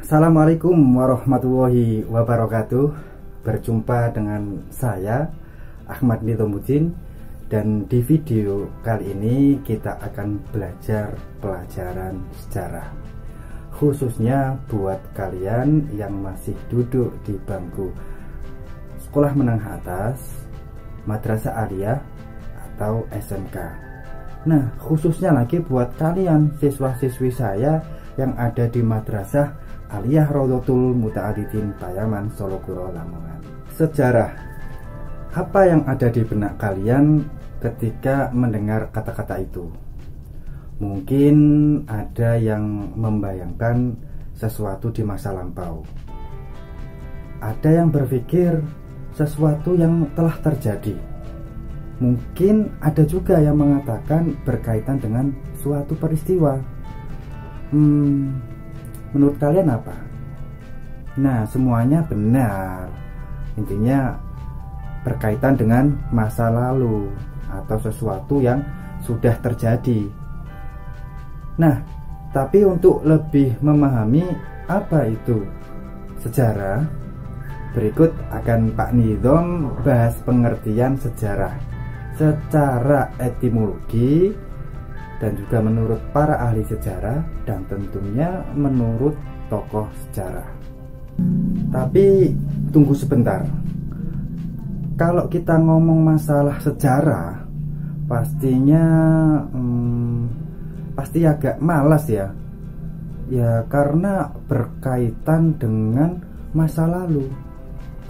Assalamualaikum warahmatullahi wabarakatuh. Berjumpa dengan saya Ahmad Nizamudin, dan di video kali ini kita akan belajar pelajaran sejarah, khususnya buat kalian yang masih duduk di bangku sekolah menengah atas, madrasah aliyah atau SMK. Nah, khususnya lagi buat kalian siswa-siswi saya yang ada di madrasah Aliyah Raudhatul Muta'alidin Payaman, Solokuro, Lamongan. Sejarah. Apa yang ada di benak kalian ketika mendengar kata-kata itu? Mungkin ada yang membayangkan sesuatu di masa lampau. Ada yang berpikir sesuatu yang telah terjadi. Mungkin ada juga yang mengatakan berkaitan dengan suatu peristiwa. Menurut kalian apa? Nah, semuanya benar. Intinya berkaitan dengan masa lalu atau sesuatu yang sudah terjadi. Nah, tapi untuk lebih memahami apa itu sejarah, berikut akan Pak Nizam bahas pengertian sejarah secara etimologi, dan juga menurut para ahli sejarah, dan tentunya menurut tokoh sejarah. Tapi tunggu sebentar. Kalau kita ngomong masalah sejarah, pastinya pasti agak malas ya. Ya, karena berkaitan dengan masa lalu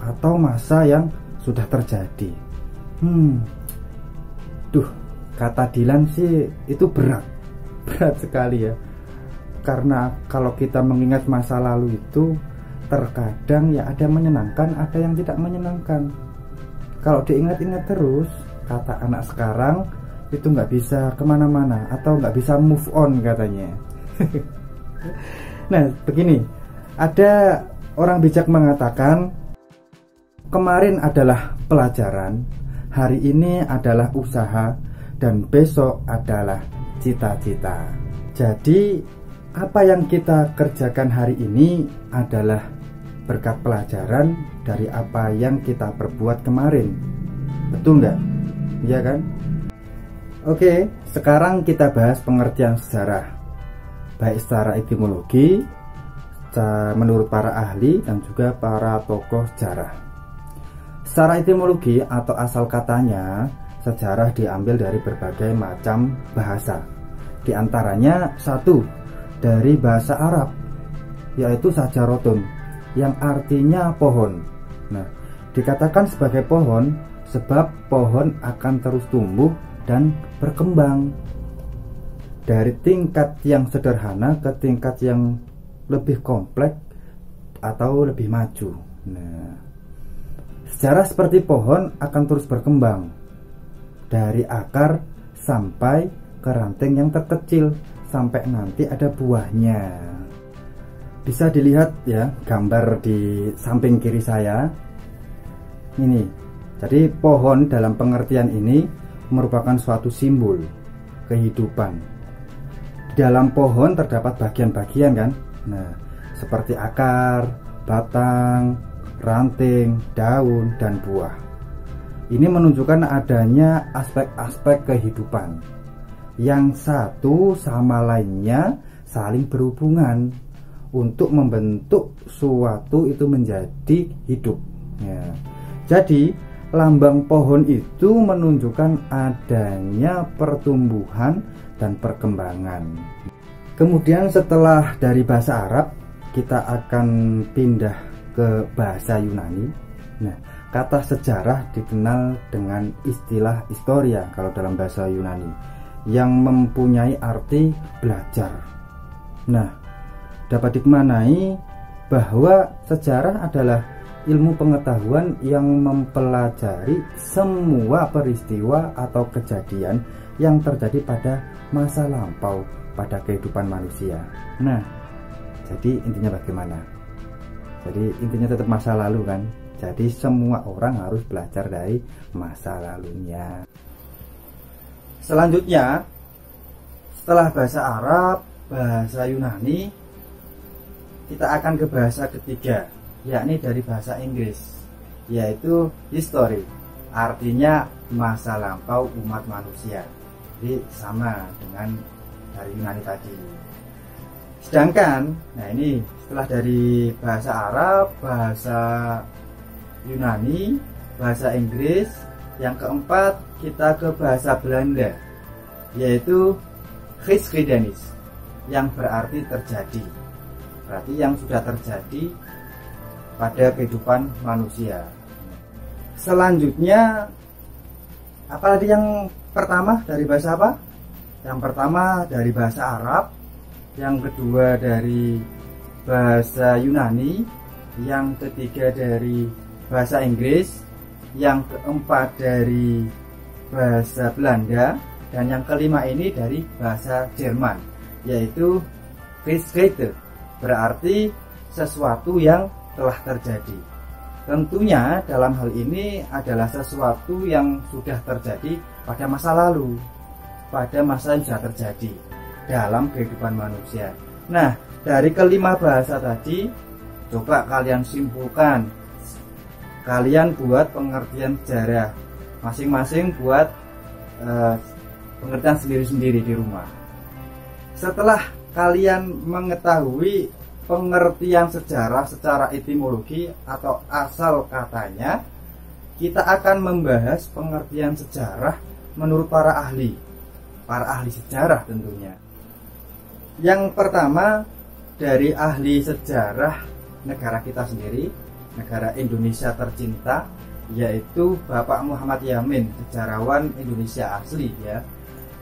atau masa yang sudah terjadi. Kata Dilan sih itu berat sekali ya. Karena kalau kita mengingat masa lalu itu terkadang ya ada menyenangkan, ada yang tidak menyenangkan. Kalau diingat-ingat terus, kata anak sekarang itu nggak bisa kemana-mana atau nggak bisa move on katanya. Nah, begini, ada orang bijak mengatakan, kemarin adalah pelajaran, hari ini adalah usaha, dan besok adalah cita-cita. Jadi apa yang kita kerjakan hari ini adalah berkat pelajaran dari apa yang kita perbuat kemarin. Betul nggak? Iya kan? Oke, sekarang kita bahas pengertian sejarah, baik secara etimologi, menurut para ahli, dan juga para tokoh sejarah. Secara etimologi atau asal katanya, sejarah diambil dari berbagai macam bahasa. Di antaranya satu, dari bahasa Arab, yaitu sajarotun, yang artinya pohon. Nah, dikatakan sebagai pohon sebab pohon akan terus tumbuh dan berkembang dari tingkat yang sederhana ke tingkat yang lebih kompleks atau lebih maju. Nah, sejarah seperti pohon akan terus berkembang dari akar sampai ke ranting yang terkecil, sampai nanti ada buahnya. Bisa dilihat ya gambar di samping kiri saya ini. Jadi pohon dalam pengertian ini merupakan suatu simbol kehidupan. Di dalam pohon terdapat bagian-bagian kan. Nah, seperti akar, batang, ranting, daun, dan buah. Ini menunjukkan adanya aspek-aspek kehidupan yang satu sama lainnya saling berhubungan untuk membentuk suatu itu menjadi hidup ya. Jadi lambang pohon itu menunjukkan adanya pertumbuhan dan perkembangan. Kemudian setelah dari bahasa Arab, kita akan pindah ke bahasa Yunani. Nah, kata sejarah dikenal dengan istilah historia kalau dalam bahasa Yunani, yang mempunyai arti belajar. Nah, dapat dimaknai bahwa sejarah adalah ilmu pengetahuan yang mempelajari semua peristiwa atau kejadian yang terjadi pada masa lampau pada kehidupan manusia. Nah, jadi intinya bagaimana? Jadi intinya tetap masa lalu kan? Jadi semua orang harus belajar dari masa lalunya. Selanjutnya, setelah bahasa Arab, bahasa Yunani, kita akan ke bahasa ketiga, yakni dari bahasa Inggris, yaitu history. Artinya masa lampau umat manusia. Jadi sama dengan dari Yunani tadi. Sedangkan, nah ini setelah dari bahasa Arab, bahasa Yunani, bahasa Inggris, yang keempat kita ke bahasa Belanda, yaitu geschiedenis, yang berarti terjadi. Berarti yang sudah terjadi pada kehidupan manusia. Selanjutnya, apa tadi yang pertama dari bahasa apa? Yang pertama dari bahasa Arab, yang kedua dari bahasa Yunani, yang ketiga dari bahasa Inggris, yang keempat dari bahasa Belanda, dan yang kelima ini dari bahasa Jerman, yaitu Geschichte, berarti sesuatu yang telah terjadi. Tentunya dalam hal ini adalah sesuatu yang sudah terjadi pada masa lalu, pada masa yang sudah terjadi dalam kehidupan manusia. Nah, dari kelima bahasa tadi, coba kalian simpulkan, kalian buat pengertian sejarah masing-masing, buat pengertian sendiri-sendiri di rumah. Setelah kalian mengetahui pengertian sejarah secara etimologi atau asal katanya, kita akan membahas pengertian sejarah menurut para ahli sejarah tentunya. Yang pertama dari ahli sejarah negara kita sendiri, negara Indonesia tercinta, yaitu Bapak Muhammad Yamin, sejarawan Indonesia asli ya.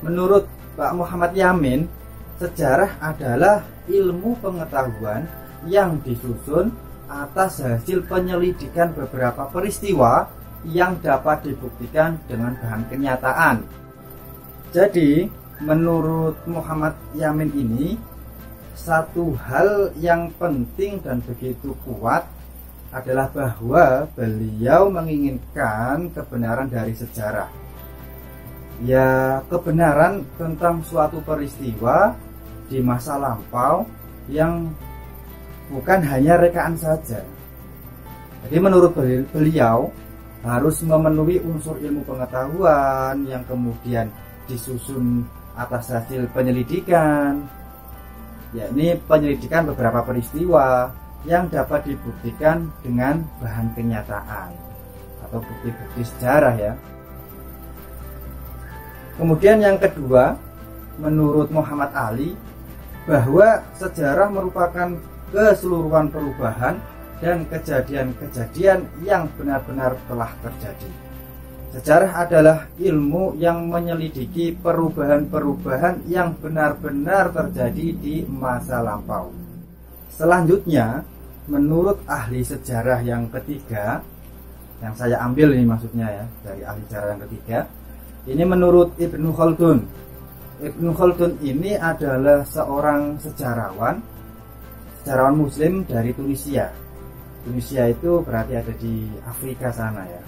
Menurut Pak Muhammad Yamin, sejarah adalah ilmu pengetahuan yang disusun atas hasil penyelidikan beberapa peristiwa yang dapat dibuktikan dengan bahan kenyataan. Jadi, menurut Muhammad Yamin ini, satu hal yang penting dan begitu kuat adalah bahwa beliau menginginkan kebenaran dari sejarah. Ya, kebenaran tentang suatu peristiwa di masa lampau yang bukan hanya rekaan saja. Jadi menurut beliau harus memenuhi unsur ilmu pengetahuan yang kemudian disusun atas hasil penyelidikan, yakni penyelidikan beberapa peristiwa yang dapat dibuktikan dengan bahan kenyataan atau bukti-bukti sejarah ya. Kemudian yang kedua, menurut Muhammad Ali, bahwa sejarah merupakan keseluruhan perubahan dan kejadian-kejadian yang benar-benar telah terjadi. Sejarah adalah ilmu yang menyelidiki perubahan-perubahan yang benar-benar terjadi di masa lampau. Selanjutnya, menurut ahli sejarah yang ketiga, yang saya ambil ini maksudnya ya, dari ahli sejarah yang ketiga, ini menurut Ibnu Khaldun. Ibnu Khaldun ini adalah seorang sejarawan Muslim dari Tunisia. Tunisia itu berarti ada di Afrika sana ya.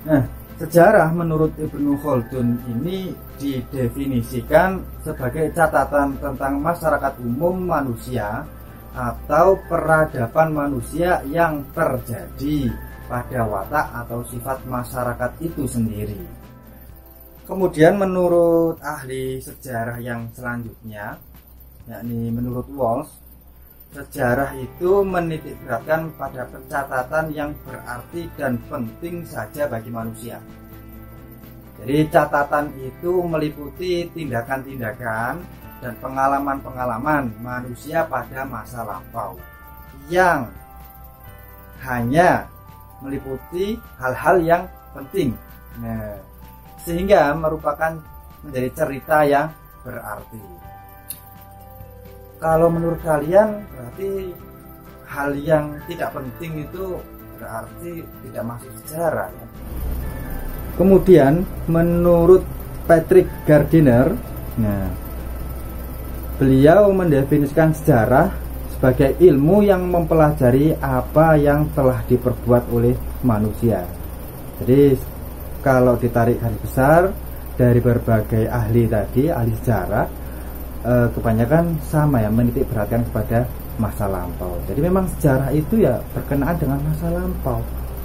Nah, sejarah menurut Ibnu Khaldun ini didefinisikan sebagai catatan tentang masyarakat umum manusia atau peradaban manusia yang terjadi pada watak atau sifat masyarakat itu sendiri. Kemudian menurut ahli sejarah yang selanjutnya, yakni menurut Walsh, sejarah itu menitikberatkan pada pencatatan yang berarti dan penting saja bagi manusia. Jadi catatan itu meliputi tindakan-tindakan dan pengalaman-pengalaman manusia pada masa lampau yang hanya meliputi hal-hal yang penting. Nah, sehingga merupakan menjadi cerita yang berarti. Kalau menurut kalian berarti hal yang tidak penting itu berarti tidak masuk sejarah ya. Kemudian menurut Patrick Gardiner, nah, beliau mendefinisikan sejarah sebagai ilmu yang mempelajari apa yang telah diperbuat oleh manusia. Jadi kalau ditarik garis besar dari berbagai ahli tadi, ahli sejarah, kebanyakan sama ya, menitik beratkan kepada masa lampau. Jadi memang sejarah itu ya berkenaan dengan masa lampau,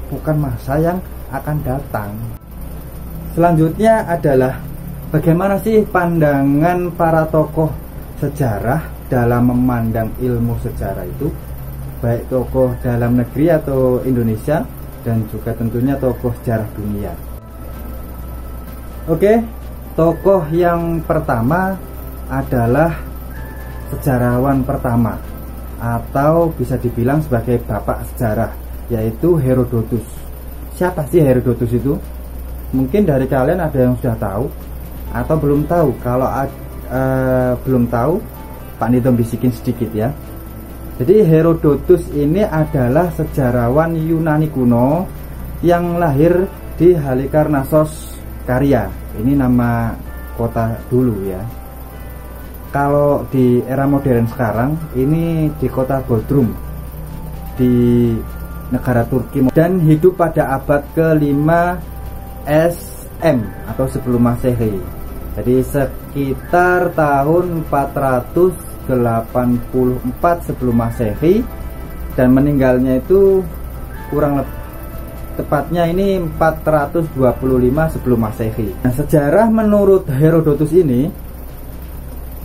bukan masa yang akan datang. Selanjutnya adalah bagaimana sih pandangan para tokoh sejarah dalam memandang ilmu sejarah itu, baik tokoh dalam negeri atau Indonesia, dan juga tentunya tokoh sejarah dunia. Oke, tokoh yang pertama adalah sejarawan pertama, atau bisa dibilang sebagai bapak sejarah, yaitu Herodotus. Siapa sih Herodotus itu? Mungkin dari kalian ada yang sudah tahu atau belum tahu. Kalau belum tahu, Pak Nito bisikin sedikit ya. Jadi Herodotus ini adalah sejarawan Yunani kuno yang lahir di Halikarnassos, Karia. Ini nama kota dulu ya. Kalau di era modern sekarang, ini di kota Bodrum di negara Turki, dan hidup pada abad ke-5 SM atau sebelum Masehi. Jadi sekitar tahun 484 sebelum Masehi, dan meninggalnya itu kurang lebih tepatnya ini 425 sebelum Masehi. Nah, sejarah menurut Herodotus ini,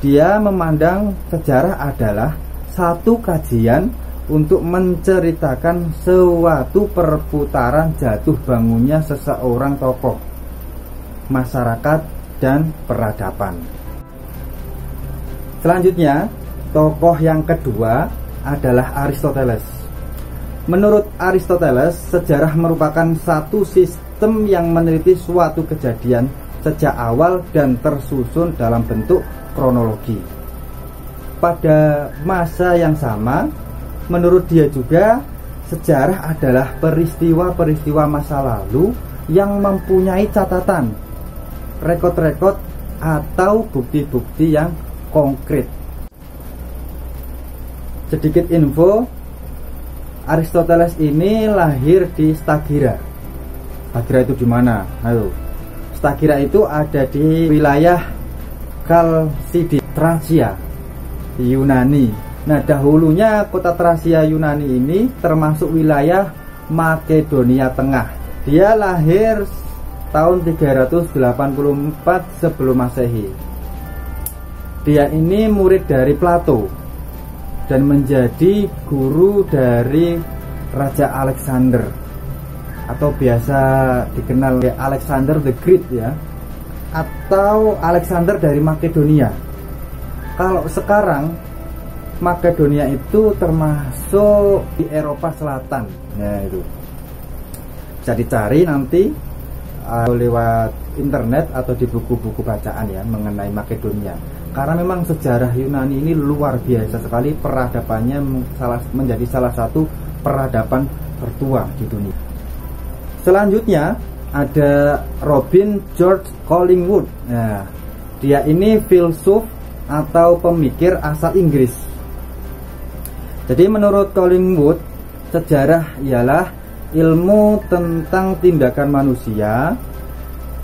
dia memandang sejarah adalah satu kajian untuk menceritakan suatu perputaran jatuh bangunnya seseorang tokoh, masyarakat, dan peradaban. Selanjutnya, tokoh yang kedua adalah Aristoteles. Menurut Aristoteles, sejarah merupakan satu sistem yang meneliti suatu kejadian sejak awal dan tersusun dalam bentuk kronologi. Pada masa yang sama, menurut dia juga, sejarah adalah peristiwa-peristiwa masa lalu yang mempunyai catatan, rekod-rekod, atau bukti-bukti yang konkret. Sedikit info, Aristoteles ini lahir di Stagira. Stagira itu di mana? Ayo. Stagira itu ada di wilayah Kalsidi, Tracia, Yunani. Nah, dahulunya kota Tracia Yunani ini termasuk wilayah Makedonia Tengah. Dia lahir tahun 384 sebelum Masehi. Dia ini murid dari Plato dan menjadi guru dari Raja Alexander, atau biasa dikenal Alexander the Great ya, atau Alexander dari Makedonia. Kalau sekarang Makedonia itu termasuk di Eropa Selatan. Nah, itu bisa dicari nanti lewat internet atau di buku-buku bacaan ya mengenai Makedonia. Karena memang sejarah Yunani ini luar biasa sekali, peradabannya menjadi salah satu peradaban tertua di dunia. Selanjutnya ada Robin George Collingwood. Nah, dia ini filsuf atau pemikir asal Inggris. Jadi menurut Collingwood, sejarah ialah ilmu tentang tindakan manusia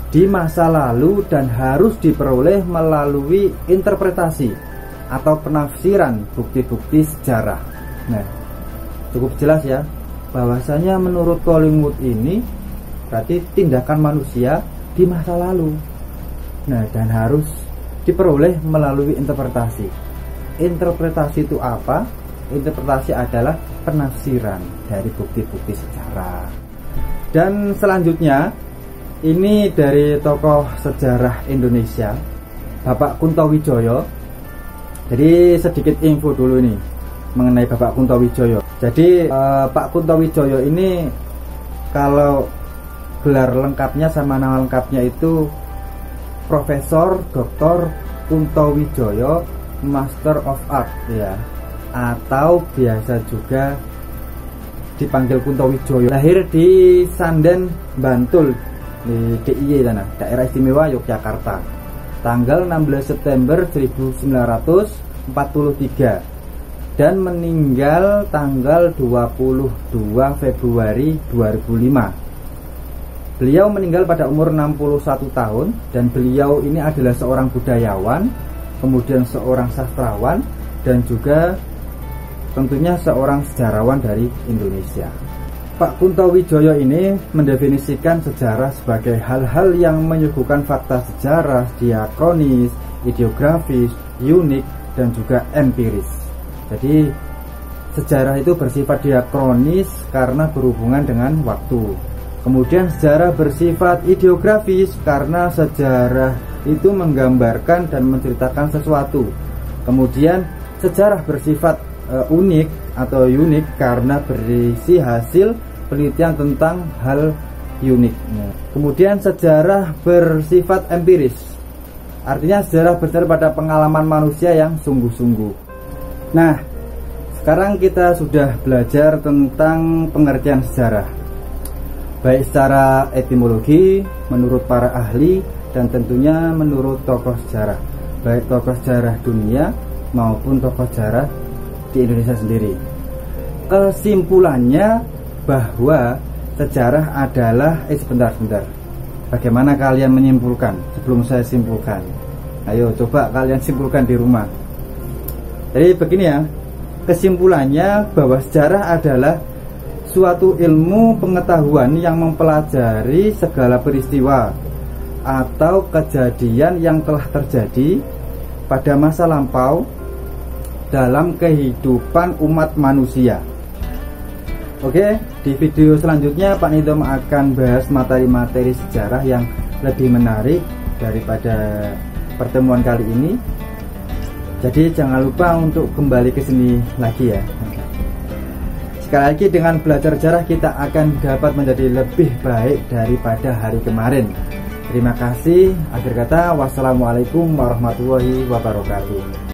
di masa lalu dan harus diperoleh melalui interpretasi atau penafsiran bukti-bukti sejarah. Nah, cukup jelas ya bahwasanya menurut Collingwood ini berarti tindakan manusia di masa lalu. Nah, dan harus diperoleh melalui interpretasi. Interpretasi itu apa? Interpretasi adalah penafsiran dari bukti-bukti sejarah. Dan selanjutnya ini dari tokoh sejarah Indonesia, Bapak Kuntowijoyo. Jadi sedikit info dulu nih mengenai Bapak Kuntowijoyo. Jadi Pak Kuntowijoyo ini kalau gelar lengkapnya sama nama lengkapnya itu Profesor Dr. Kuntowijoyo Master of Art ya, atau biasa juga dipanggil Kuntowijoyo. Lahir di Sanden, Bantul, di DIY sana, Daerah Istimewa Yogyakarta, tanggal 16 September 1943 dan meninggal tanggal 22 Februari 2005. Beliau meninggal pada umur 61 tahun dan beliau ini adalah seorang budayawan, kemudian seorang sastrawan, dan juga tentunya seorang sejarawan dari Indonesia. Pak Kunto Wijoyo ini mendefinisikan sejarah sebagai hal-hal yang menyuguhkan fakta sejarah, diakronis, ideografis, unik, dan juga empiris. Jadi sejarah itu bersifat diakronis karena berhubungan dengan waktu. Kemudian sejarah bersifat ideografis karena sejarah itu menggambarkan dan menceritakan sesuatu. Kemudian sejarah bersifat unik atau unik karena berisi hasil penelitian tentang hal unik. Kemudian sejarah bersifat empiris, artinya sejarah berdasar pada pengalaman manusia yang sungguh-sungguh. Nah, sekarang kita sudah belajar tentang pengertian sejarah, baik secara etimologi menurut para ahli dan tentunya menurut tokoh sejarah, baik tokoh sejarah dunia maupun tokoh sejarah di Indonesia sendiri. Kesimpulannya bahwa sejarah adalah sebentar. Bagaimana kalian menyimpulkan sebelum saya simpulkan? Ayo coba kalian simpulkan di rumah. Jadi begini ya, kesimpulannya bahwa sejarah adalah suatu ilmu pengetahuan yang mempelajari segala peristiwa atau kejadian yang telah terjadi pada masa lampau dalam kehidupan umat manusia. Oke, di video selanjutnya Pak Nidom akan bahas materi-materi sejarah yang lebih menarik daripada pertemuan kali ini. Jadi jangan lupa untuk kembali ke sini lagi ya. Sekali lagi, dengan belajar sejarah kita akan dapat menjadi lebih baik daripada hari kemarin. Terima kasih. Akhir kata, wassalamualaikum warahmatullahi wabarakatuh.